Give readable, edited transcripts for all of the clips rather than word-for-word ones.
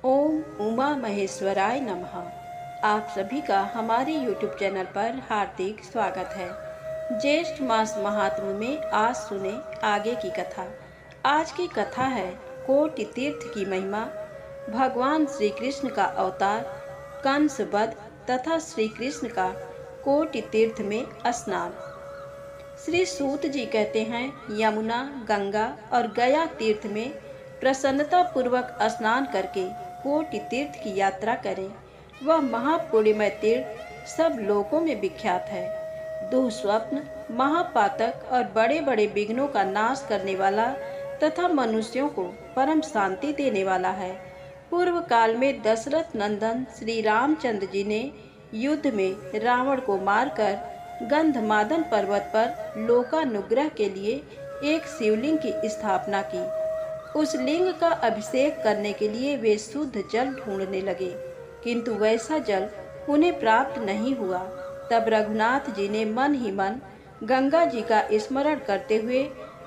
ओम उमा महेश्वराय नमः। आप सभी का हमारे YouTube चैनल पर हार्दिक स्वागत है। ज्येष्ठ मास महात्म्य में आज सुने आगे की कथा। आज की कथा है कोटि तीर्थ की महिमा, भगवान श्री कृष्ण का अवतार, कंस वध तथा श्री कृष्ण का कोटि तीर्थ में स्नान। श्री सूत जी कहते हैं, यमुना, गंगा और गया तीर्थ में प्रसन्नता पूर्वक स्नान करके कोटि तीर्थ की यात्रा करें। वह महापुण्यमय तीर्थ सब लोकों में विख्यात है। दुःस्वप्न, महापातक और बड़े बड़े विघ्नों का नाश करने वाला तथा मनुष्यों को परम शांति देने वाला है। पूर्व काल में दशरथ नंदन श्री रामचंद्र जी ने युद्ध में रावण को मारकर गंधमादन पर्वत पर लोकानुग्रह के लिए एक शिवलिंग की स्थापना की। उस लिंग का अभिषेक करने के लिए वे शुद्ध जल ढूंढने लगे, किंतु वैसा जल उन्हें प्राप्त नहीं हुआ। तब रघुनाथ जी ने मन ही मन गंगा जी का स्मरण करते हुए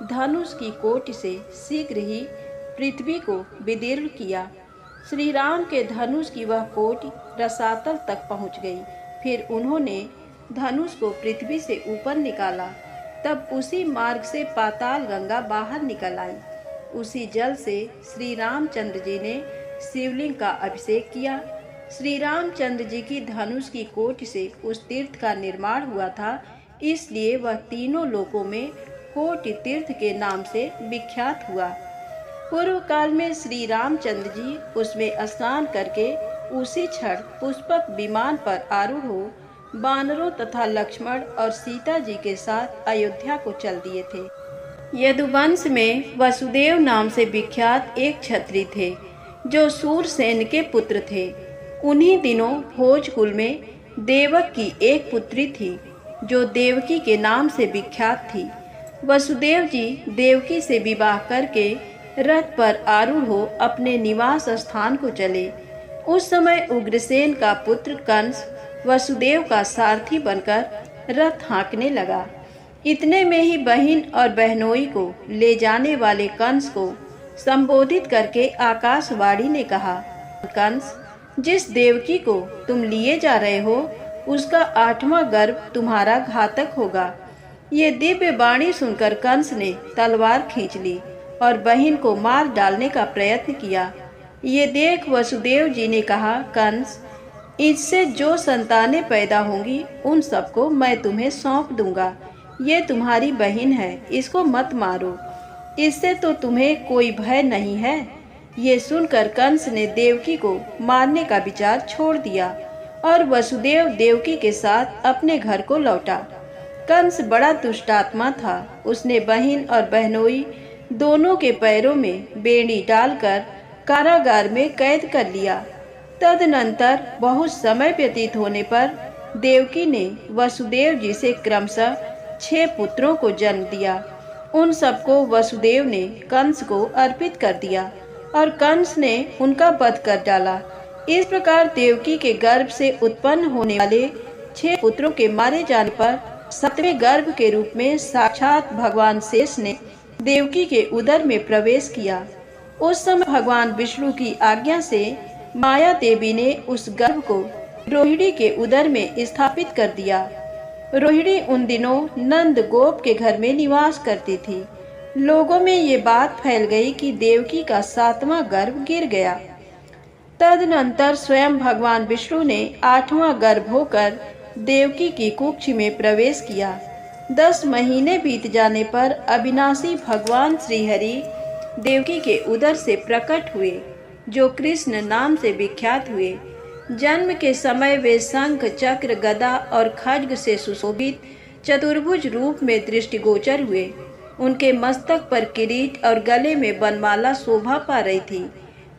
धनुष की कोटि से शीघ्र ही पृथ्वी को विदीर्ण किया। श्री राम के धनुष की वह कोटि रसातल तक पहुंच गई। फिर उन्होंने धनुष को पृथ्वी से ऊपर निकाला। तब उसी मार्ग से पाताल गंगा बाहर निकल आई। उसी जल से श्री रामचंद्र जी ने शिवलिंग का अभिषेक किया। श्री रामचंद्र जी की धनुष की कोटि से उस तीर्थ का निर्माण हुआ था, इसलिए वह तीनों लोकों में कोटि तीर्थ के नाम से विख्यात हुआ। पूर्व काल में श्री रामचंद्र जी उसमें स्नान करके उसी क्षण पुष्पक विमान पर आरूढ़ हो वानरों तथा लक्ष्मण और सीता जी के साथ अयोध्या को चल दिए थे। यदुवंश में वसुदेव नाम से विख्यात एक क्षत्रिय थे जो सूरसेन के पुत्र थे। उन्हीं दिनों भोज कुल में देवक की एक पुत्री थी जो देवकी के नाम से विख्यात थी। वसुदेव जी देवकी से विवाह करके रथ पर आरूढ़ हो अपने निवास स्थान को चले। उस समय उग्रसेन का पुत्र कंस वसुदेव का सारथी बनकर रथ हाँकने लगा। इतने में ही बहन और बहनोई को ले जाने वाले कंस को संबोधित करके आकाशवाणी ने कहा, कंस, जिस देवकी को तुम लिए जा रहे हो उसका 8वां गर्भ तुम्हारा घातक होगा। ये दिव्य वाणी सुनकर कंस ने तलवार खींच ली और बहन को मार डालने का प्रयत्न किया। ये देख वसुदेव जी ने कहा, कंस, इससे जो संतानें पैदा होंगी उन सबको मैं तुम्हें सौंप दूंगा। ये तुम्हारी बहन है, इसको मत मारो, इससे तो तुम्हें कोई भय नहीं है। ये सुनकर कंस ने देवकी को मारने का विचार छोड़ दिया और वसुदेव देवकी के साथ अपने घर को लौटा। कंस बड़ा दुष्टात्मा था। उसने बहन और बहनोई दोनों के पैरों में बेड़ी डालकर कारागार में कैद कर लिया। तदनंतर बहुत समय व्यतीत होने पर देवकी ने वसुदेव जी से क्रमशः 6 पुत्रों को जन्म दिया। उन सबको वसुदेव ने कंस को अर्पित कर दिया और कंस ने उनका वध कर डाला। इस प्रकार देवकी के गर्भ से उत्पन्न होने वाले 6 पुत्रों के मारे जाने पर 7वें गर्भ के रूप में साक्षात भगवान शेष ने देवकी के उदर में प्रवेश किया। उस समय भगवान विष्णु की आज्ञा से माया देवी ने उस गर्भ को रोहिणी के उदर में स्थापित कर दिया। रोहिणी उन दिनों नंद गोप के घर में निवास करती थी। लोगों में ये बात फैल गई कि देवकी का 7वां गर्भ गिर गया। तदनंतर स्वयं भगवान विष्णु ने 8वां गर्भ होकर देवकी की कुक्ष में प्रवेश किया। 10 महीने बीत जाने पर अविनाशी भगवान श्रीहरि देवकी के उदर से प्रकट हुए, जो कृष्ण नाम से विख्यात हुए। जन्म के समय वे शंख, चक्र, गदा और खड्ग से सुशोभित चतुर्भुज रूप में दृष्टिगोचर हुए। उनके मस्तक पर किरीट और गले में बनमाला शोभा पा रही थी।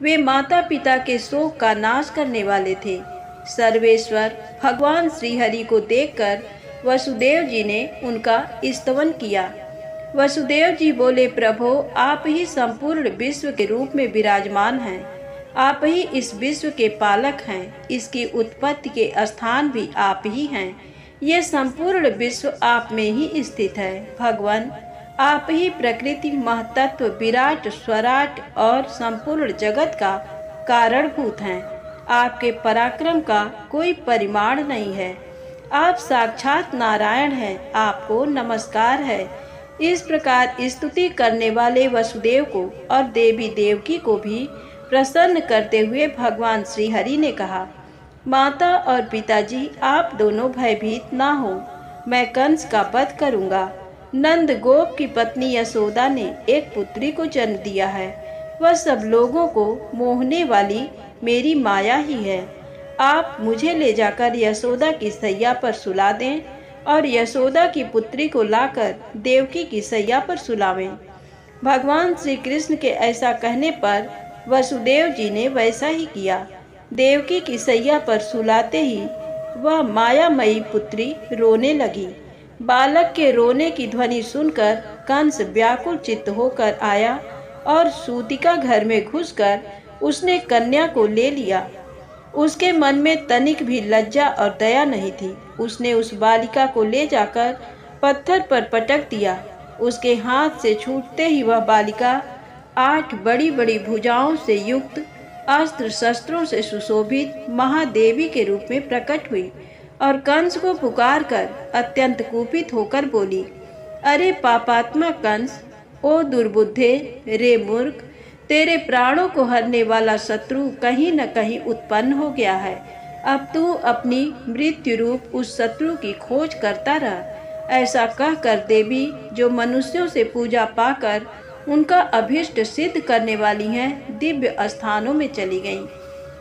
वे माता पिता के शोक का नाश करने वाले थे। सर्वेश्वर भगवान श्रीहरि को देखकर वसुदेव जी ने उनका स्तवन किया। वसुदेव जी बोले, प्रभो, आप ही संपूर्ण विश्व के रूप में विराजमान हैं। आप ही इस विश्व के पालक हैं। इसकी उत्पत्ति के स्थान भी आप ही हैं। ये संपूर्ण विश्व आप में ही स्थित है। भगवान, आप ही प्रकृति, महतत्व, विराट, स्वराट और संपूर्ण जगत का कारणभूत हैं। आपके पराक्रम का कोई परिमाण नहीं है। आप साक्षात नारायण हैं, आपको नमस्कार है। इस प्रकार स्तुति करने वाले वसुदेव को और देवी देवकी को भी प्रसन्न करते हुए भगवान श्री हरि ने कहा, माता और पिताजी, आप दोनों भयभीत ना हो, मैं कंस का वध करूंगा। नंद गोप की पत्नी यशोदा ने एक पुत्री को जन्म दिया है। वह सब लोगों को मोहने वाली मेरी माया ही है। आप मुझे ले जाकर यशोदा की सैया पर सुला दें और यशोदा की पुत्री को लाकर देवकी की सैया पर सुलावें। भगवान श्री कृष्ण के ऐसा कहने पर वसुदेव जी ने वैसा ही किया। देवकी की सैया पर सुलाते ही वह मायामयी पुत्री रोने लगी। बालक के रोने की ध्वनि सुनकर कंस व्याकुल चित्त होकर आया और सूतिका घर में घुसकर उसने कन्या को ले लिया। उसके मन में तनिक भी लज्जा और दया नहीं थी। उसने उस बालिका को ले जाकर पत्थर पर पटक दिया। उसके हाथ से छूटते ही वह बालिका 8 बड़ी बड़ी भुजाओं से युक्त, अस्त्र शस्त्रों से सुशोभित महादेवी के रूप में प्रकट हुई और कंस को पुकारकर अत्यंत कुपित होकर बोली, अरे पापात्मा कंस, ओ दुर्बुद्धे, रे मूर्ख, तेरे प्राणों को हरने वाला शत्रु कहीं न कहीं उत्पन्न हो गया है। अब तू अपनी मृत्यु रूप उस शत्रु की खोज करता रह। ऐसा कहकर देवी, जो मनुष्यों से पूजा पाकर उनका अभीष्ट सिद्ध करने वाली हैं, दिव्य स्थानों में चली गईं।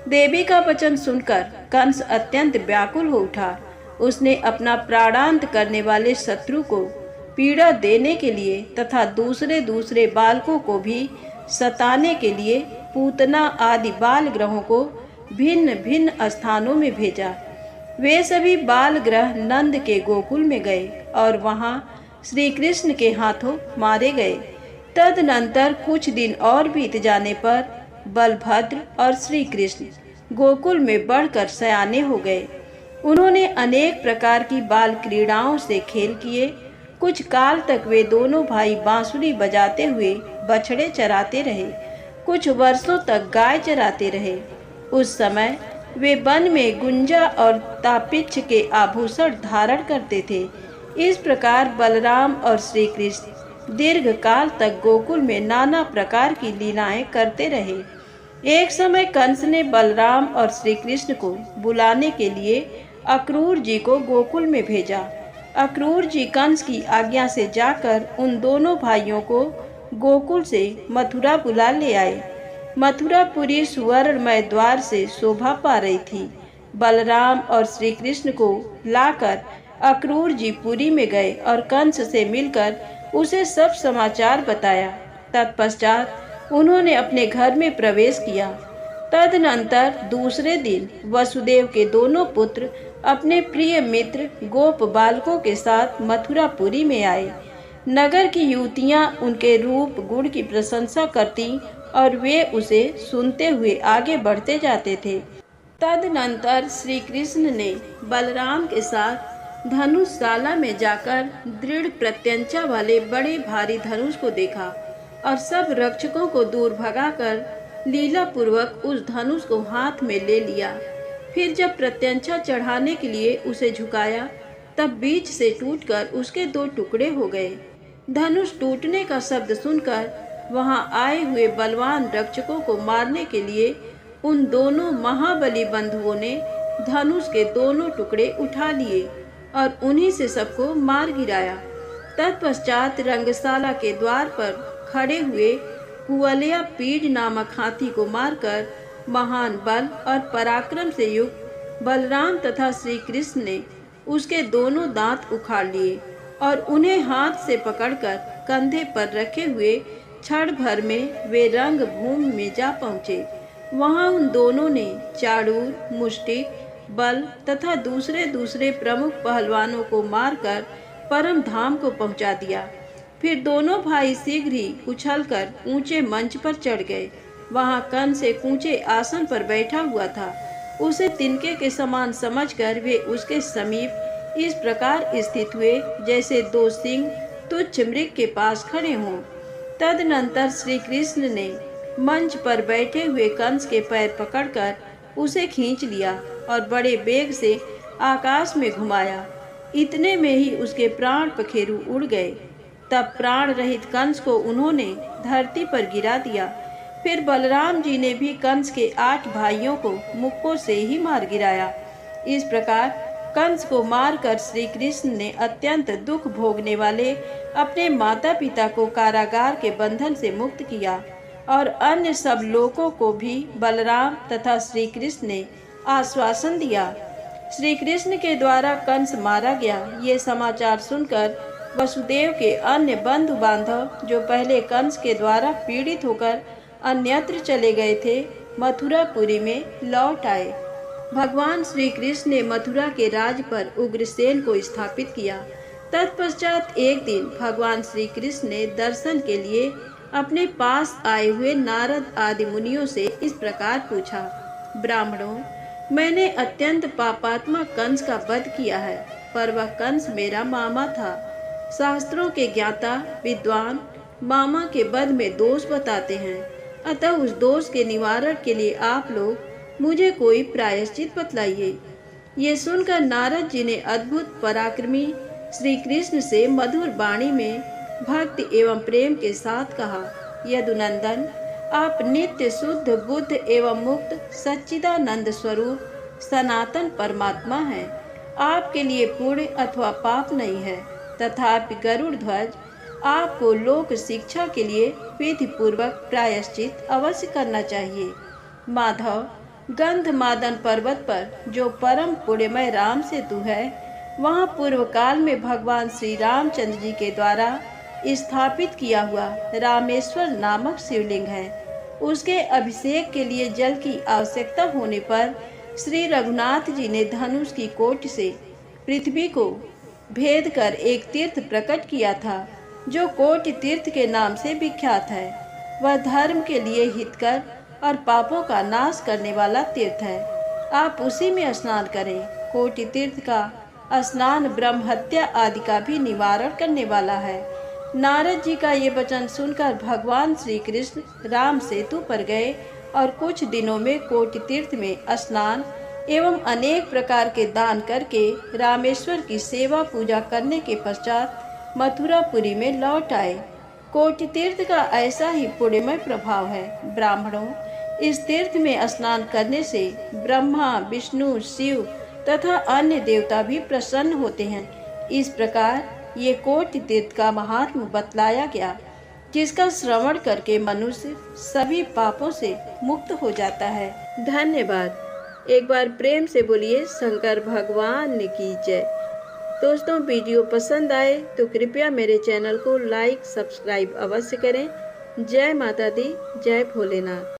देवी का वचन सुनकर कंस अत्यंत व्याकुल हो उठा। उसने अपना प्राणांत करने वाले शत्रु को पीड़ा देने के लिए तथा दूसरे दूसरे बालकों को भी सताने के लिए पूतना आदि बाल ग्रहों को भिन्न भिन्न स्थानों में भेजा। वे सभी बाल ग्रह नंद के गोकुल में गए और वहां श्री कृष्ण के हाथों मारे गए। तदनंतर कुछ दिन और बीत जाने पर बलभद्र और श्री कृष्ण गोकुल में बढ़कर सयाने हो गए। उन्होंने अनेक प्रकार की बाल क्रीड़ाओं से खेल किए। कुछ काल तक वे दोनों भाई बांसुरी बजाते हुए बछड़े चराते रहे। कुछ वर्षों तक गाय चराते रहे। उस समय वे वन में गुंजा और तापिच्छ के आभूषण धारण करते थे। इस प्रकार बलराम और श्री कृष्ण दीर्घ काल तक गोकुल में नाना प्रकार की लीलाएं करते रहे। एक समय कंस ने बलराम और श्री कृष्ण को बुलाने के लिए अक्रूर जी को गोकुल में भेजा। अक्रूर जी कंस की आज्ञा से जाकर उन दोनों भाइयों को गोकुल से मथुरा बुला ले आए। मथुरापुरी सुवर्णमय द्वार से शोभा पा रही थी। बलराम और श्री कृष्ण को लाकर अक्रूर जी पुरी में गए और कंस से मिलकर उसे सब समाचार बताया। तत्पश्चात उन्होंने अपने घर में प्रवेश किया। तदनंतर दूसरे दिन वसुदेव के दोनों पुत्र अपने प्रिय मित्र गोप बालकों के साथ मथुरापुरी में आए। नगर की युवतियां उनके रूप गुण की प्रशंसा करती और वे उसे सुनते हुए आगे बढ़ते जाते थे। तदनंतर श्री कृष्ण ने बलराम के साथ धनुषशाला में जाकर दृढ़ प्रत्यंचा वाले बड़े भारी धनुष को देखा और सब रक्षकों को दूर भगाकर लीला पूर्वक उस धनुष को हाथ में ले लिया। फिर जब प्रत्यंचा चढ़ाने के लिए उसे झुकाया, तब बीच से टूटकर उसके 2 टुकड़े हो गए। धनुष टूटने का शब्द सुनकर वहां आए हुए बलवान रक्षकों को मारने के लिए उन दोनों महाबली बंधुओं ने धनुष के दोनों टुकड़े उठा लिए और उन्हीं से सबको मार गिराया। तत्पश्चात रंगशाला के द्वार पर खड़े हुए कुवलया पीड़ नामक हाथी को मारकर महान बल और पराक्रम से युक्त बलराम तथा श्री कृष्ण ने उसके दोनों दांत उखाड़ लिए और उन्हें हाथ से पकड़कर कंधे पर रखे हुए क्षण भर में वे रंग भूमि में जा पहुँचे। वहां उन दोनों ने चाड़ूर, मुष्टिक, बल तथा दूसरे दूसरे प्रमुख पहलवानों को मारकर परम धाम को पहुंचा दिया। फिर दोनों भाई शीघ्र ही उछलकर ऊंचे मंच पर चढ़ गए। वहां कंस एक ऊंचे आसन पर बैठा हुआ था। उसे तिनके के समान समझकर वे उसके समीप इस प्रकार स्थित हुए जैसे 2 सिंह तुच्छ मृग के पास खड़े हों। तदनंतर श्री कृष्ण ने मंच पर बैठे हुए कंस के पैर पकड़कर उसे खींच लिया और बड़े बेग से आकाश में घुमाया। इतने में ही उसके प्राण पखेरु उड़ गए। तब प्राण रहित कंस को उन्होंने धरती पर गिरा दिया। फिर बलराम जी ने भी कंस के 8 भाइयों को मुक्कों से ही मार गिराया। इस प्रकार कंस को मारकर श्री कृष्ण ने अत्यंत दुख भोगने वाले अपने माता पिता को कारागार के बंधन से मुक्त किया और अन्य सब लोगों को भी बलराम तथा श्री कृष्ण ने आश्वासन दिया। श्री कृष्ण के द्वारा कंस मारा गया, ये समाचार सुनकर वसुदेव के अन्य बंधु बांधव जो पहले कंस के द्वारा पीड़ित होकर अन्यत्र चले गए थे, मथुरापुरी में लौट आए। भगवान श्री कृष्ण ने मथुरा के राज पर उग्रसेन को स्थापित किया। तत्पश्चात एक दिन भगवान श्री कृष्ण ने दर्शन के लिए अपने पास आए हुए नारद आदि मुनियों से इस प्रकार पूछा, ब्राह्मणों, मैंने अत्यंत पापात्मा कंस का वध किया है, पर वह कंस मेरा मामा था। शास्त्रों के ज्ञाता विद्वान मामा के वध में दोष बताते हैं, अतः उस दोष के निवारण के लिए आप लोग मुझे कोई प्रायश्चित बतलाइए। ये सुनकर नारद जी ने अद्भुत पराक्रमी श्री कृष्ण से मधुर वाणी में भक्ति एवं प्रेम के साथ कहा, यदुनंदन, आप नित्य शुद्ध बुद्ध एवं मुक्त सच्चिदानंद स्वरूप सनातन परमात्मा हैं। आपके लिए पुण्य अथवा पाप नहीं है। तथापि गरुड़ ध्वज, आपको लोक शिक्षा के लिए विधि पूर्वक प्रायश्चित अवश्य करना चाहिए। माधव, गंधमादन पर्वत पर जो परम पुण्यमय राम सेतु है, वहाँ पूर्व काल में भगवान श्री रामचंद्र जी के द्वारा स्थापित किया हुआ रामेश्वर नामक शिवलिंग है। उसके अभिषेक के लिए जल की आवश्यकता होने पर श्री रघुनाथ जी ने धनुष की कोट से पृथ्वी को भेद कर एक तीर्थ प्रकट किया था, जो कोटि तीर्थ के नाम से विख्यात है। वह धर्म के लिए हितकर और पापों का नाश करने वाला तीर्थ है। आप उसी में स्नान करें। कोटि तीर्थ का स्नान ब्रह्म हत्या आदि का भी निवारण करने वाला है। नारद जी का ये वचन सुनकर भगवान श्री कृष्ण राम सेतु पर गए और कुछ दिनों में कोटि तीर्थ में स्नान एवं अनेक प्रकार के दान करके रामेश्वर की सेवा पूजा करने के पश्चात मथुरापुरी में लौट आए। कोटि तीर्थ का ऐसा ही पुण्यमय प्रभाव है। ब्राह्मणों, इस तीर्थ में स्नान करने से ब्रह्मा, विष्णु, शिव तथा अन्य देवता भी प्रसन्न होते हैं। इस प्रकार ये कोटि तीर्थ का महात्म बतलाया गया, जिसका श्रवण करके मनुष्य सभी पापों से मुक्त हो जाता है। धन्यवाद। एक बार प्रेम से बोलिए शंकर भगवान की जय। दोस्तों, वीडियो पसंद आए तो कृपया मेरे चैनल को लाइक सब्सक्राइब अवश्य करें। जय माता दी, जय भोलेनाथ।